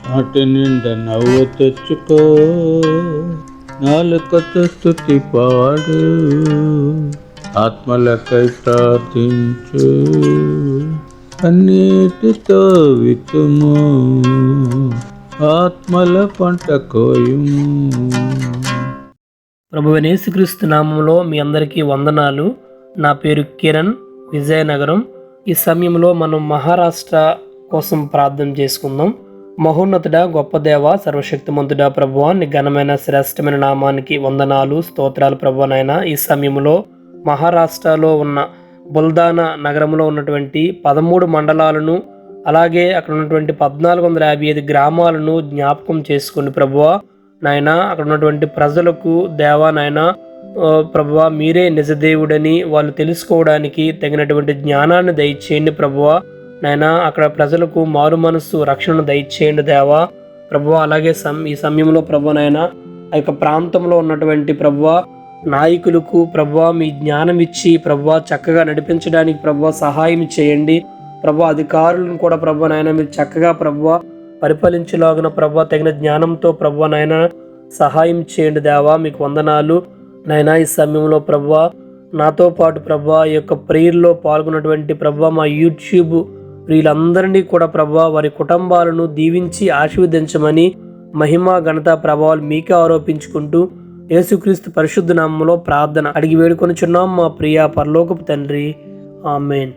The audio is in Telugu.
నాటి నిండా నవ్వు తెచ్చుకో, నాలుకతో స్తుతి పాడు, ఆత్మలకై ప్రార్థించు, కన్నీటితో విత్తుము, ఆత్మల పంట కోయుము. ప్రభువైన యేసుక్రీస్తు నామంలో మీ అందరికీ వందనాలు. నా పేరు కిరణ్, విజయనగరం. ఈ సమయంలో మనం మహారాష్ట్ర కోసం ప్రార్థన చేసుకుందాం. మహోన్నతుడా, గొప్ప దేవ, సర్వశక్తిమంతుడా ప్రభువా, నీ ఘనమైన శ్రేష్టమైన నామానికి వందనాలు, స్తోత్రాలు ప్రభువా. నాయన ఈ సమయంలో మహారాష్ట్రలో ఉన్న బుల్దానా నగరంలో ఉన్నటువంటి 13 మండలాలను, అలాగే అక్కడ ఉన్నటువంటి 1455 గ్రామాలను జ్ఞాపకం చేసుకుని ప్రభువా నాయన, అక్కడ ఉన్నటువంటి ప్రజలకు దేవా నాయన ప్రభువా, మీరే నిజదేవుడని వాళ్ళు తెలుసుకోవడానికి తగినటువంటి జ్ఞానాన్ని దయచేయండి ప్రభువా నాయన. అక్కడ ప్రజలకు మారు మనస్సు రక్షణను దయచేయండి దేవా ప్రభువా. అలాగే ఈ సమయంలో ప్రభువా నాయన, ఆ యొక్క ప్రాంతంలో ఉన్నటువంటి ప్రభువా నాయకులకు ప్రభువా మీ జ్ఞానం ఇచ్చి ప్రభువా చక్కగా నడిపించడానికి ప్రభువా సహాయం చేయండి ప్రభువా. అధికారులను కూడా ప్రభువా నాయన మీరు చక్కగా ప్రభువా పరిపాలించలాగిన ప్రభువా తగిన జ్ఞానంతో ప్రభువా నాయన సహాయం చేయండి దేవా. మీకు వందనాలు నాయన. ఈ సమయంలో ప్రభువా నాతో పాటు ప్రభువా ఈ యొక్క ప్రేయర్లో పాల్గొన్నటువంటి ప్రభువా మా యూట్యూబ్ వీళ్ళందరినీ కూడా ప్రభువా వారి కుటుంబాలను దీవించి ఆశీర్వదించమని మహిమ ఘనత ప్రభావాలు మీకే ఆరోపించుకుంటూ యేసుక్రీస్తు పరిశుద్ధ నామములో ప్రార్థన అడిగి వేడుకొనుచున్నాం మా ప్రియ పరలోకపు తండ్రి. ఆమేన్.